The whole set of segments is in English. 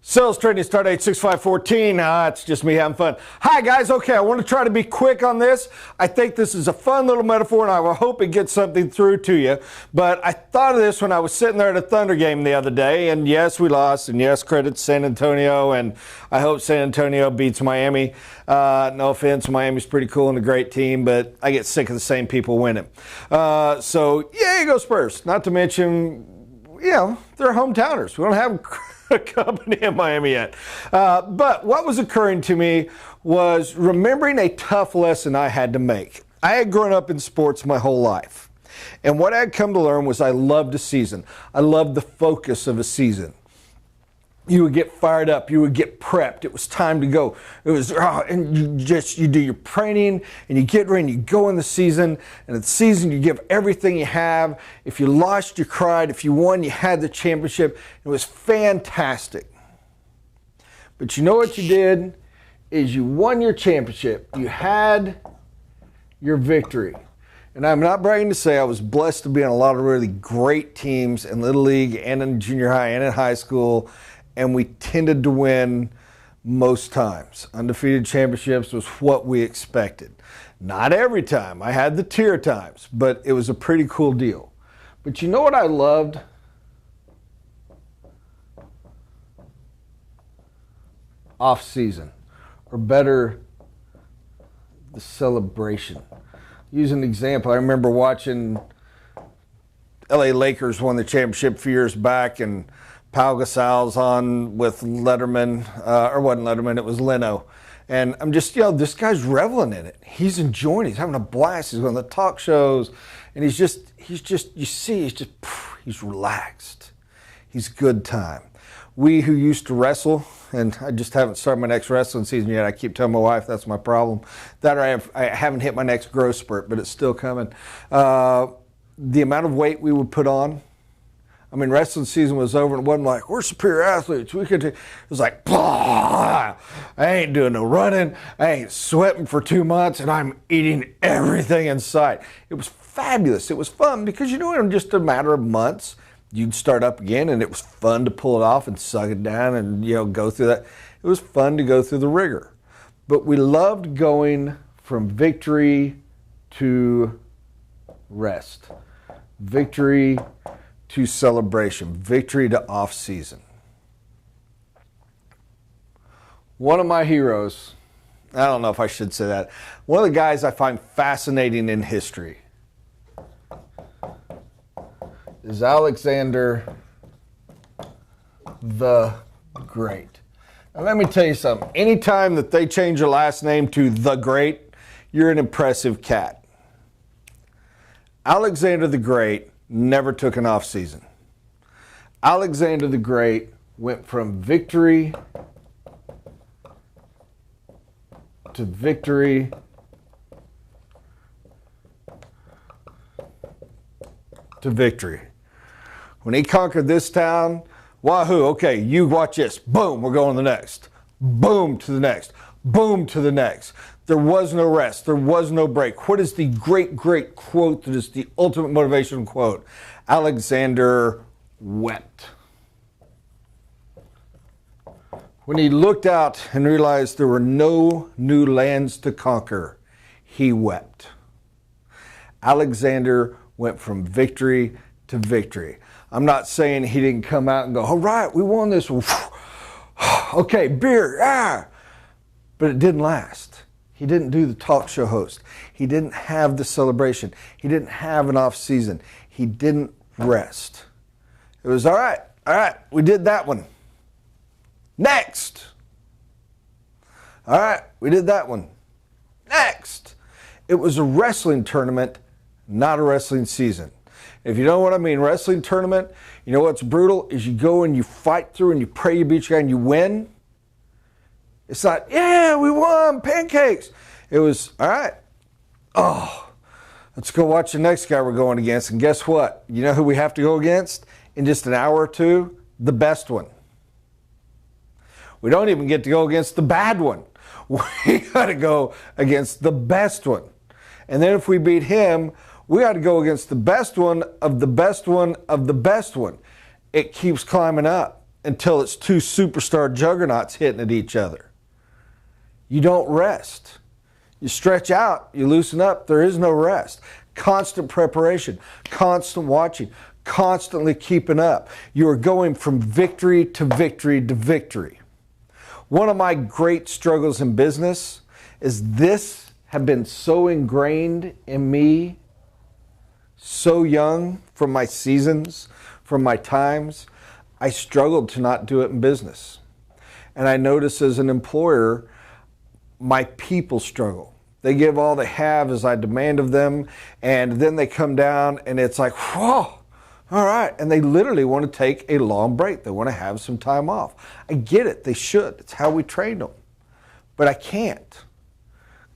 Sales trading start 86514. It's just me having fun. Hi guys. Okay, I want to try to be quick on this. I think this is a fun little metaphor, and I will hope it gets something through to you. But I thought of this when I was sitting there at a Thunder game the other day, and yes, we lost, and yes, credit to San Antonio, and I hope San Antonio beats Miami. No offense, Miami's pretty cool and a great team, but I get sick of the same people winning. So yeah, you go Spurs. Not to mention, they're hometowners. We don't have a company in Miami yet. But what was occurring to me was remembering a tough lesson I had to make. I had grown up in sports my whole life. And what I had come to learn was I loved a season. I loved the focus of a season. You would get fired up. You would get prepped. It was time to go. It was, and you do your training and you get ready and you go in the season. And in the season, you give everything you have. If you lost, you cried. If you won, you had the championship. It was fantastic. But you know what you did is you won your championship. You had your victory. And I'm not bragging to say I was blessed to be on a lot of really great teams in Little League and in junior high and in high school. And we tended to win most times. Undefeated championships was what we expected. Not every time. I had the tier times, but it was a pretty cool deal. But you know what I loved? Off season, or better, the celebration. Use an example. I remember watching LA Lakers won the championship a few years back, and Pau Gasol's on with Letterman, or wasn't Letterman, it was Leno. And I'm just, this guy's reveling in it. He's enjoying it. He's having a blast. He's going to the talk shows. And he's just, you see, he's relaxed. He's good time. We who used to wrestle, and I just haven't started my next wrestling season yet. I keep telling my wife that's my problem. That or I haven't hit my next growth spurt, but it's still coming. The amount of weight we would put on, wrestling season was over and it wasn't like, we're superior athletes. It was like, blah, I ain't doing no running. I ain't sweating for 2 months and I'm eating everything in sight. It was fabulous. It was fun because, in just a matter of months, you'd start up again and it was fun to pull it off and suck it down and, go through that. It was fun to go through the rigor. But we loved going from victory to rest. Victory to celebration, victory to off season. One of my heroes, I don't know if I should say that, one of the guys I find fascinating in history is Alexander the Great. Now let me tell you something, anytime that they change your last name to the Great, you're an impressive cat. Alexander the Great never took an off season. Alexander the Great went from victory to victory to victory. When he conquered this town, wahoo, okay, you watch this. Boom, we're going to the next. Boom to the next. Boom to the next. There was no rest. There was no break. What is the great quote that is the ultimate motivational quote? Alexander wept. When he looked out and realized there were no new lands to conquer, he wept. Alexander went from victory to victory. I'm not saying he didn't come out and go, all right, we won this. Okay, beer, But it didn't last. He didn't do the talk show host. He didn't have the celebration. He didn't have an off season. He didn't rest. It was all right, we did that one. Next. All right, we did that one. Next. It was a wrestling tournament, not a wrestling season. If you know what I mean, wrestling tournament, you know what's brutal is you go and you fight through and you pray you beat your guy and you win. It's not, yeah, we won, pancakes. It was, all right, let's go watch the next guy we're going against. And guess what? You know who we have to go against in just an hour or two? The best one. We don't even get to go against the bad one. We got to go against the best one. And then if we beat him, we got to go against the best one of the best one of the best one. It keeps climbing up. until it's two superstar juggernauts hitting at each other. You don't rest. You stretch out, you loosen up, there is no rest. Constant preparation, constant watching, constantly keeping up. You are going from victory to victory to victory. One of my great struggles in business is this have been so ingrained in me so young, from my seasons, from my times. I struggled to not do it in business. And I notice as an employer, my people struggle. They give all they have as I demand of them, and then they come down and it's like, whoa, all right. And they literally want to take a long break. They want to have some time off. I get it. They should. It's how we train them. But I can't,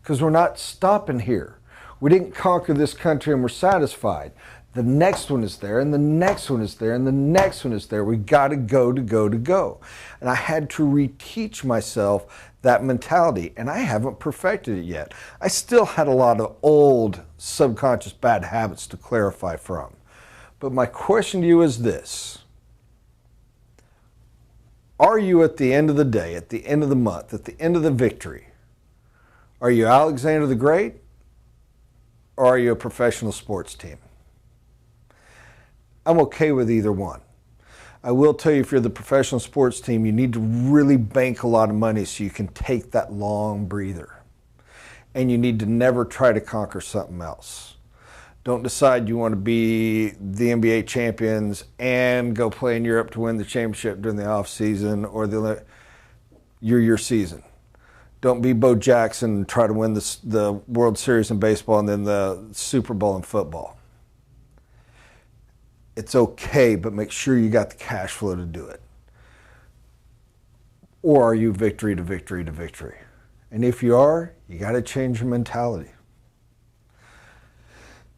because we're not stopping here. We didn't conquer this country and we're satisfied. The next one is there, and the next one is there, and the next one is there. We got to go to go to go. And I had to reteach myself that mentality, and I haven't perfected it yet. I still had a lot of old subconscious bad habits to clarify from. But my question to you is this. Are you at the end of the day, at the end of the month, at the end of the victory, are you Alexander the Great, or are you a professional sports team? I'm okay with either one. I will tell you, if you're the professional sports team, you need to really bank a lot of money so you can take that long breather. And you need to never try to conquer something else. Don't decide you want to be the NBA champions and go play in Europe to win the championship during the off season or your season. Don't be Bo Jackson and try to win the World Series in baseball and then the Super Bowl in football. It's okay, but make sure you got the cash flow to do it. Or are you victory to victory to victory? And if you are, you got to change your mentality.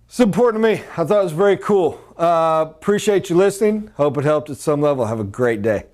It's important to me. I thought it was very cool. Appreciate you listening. Hope it helped at some level. Have a great day.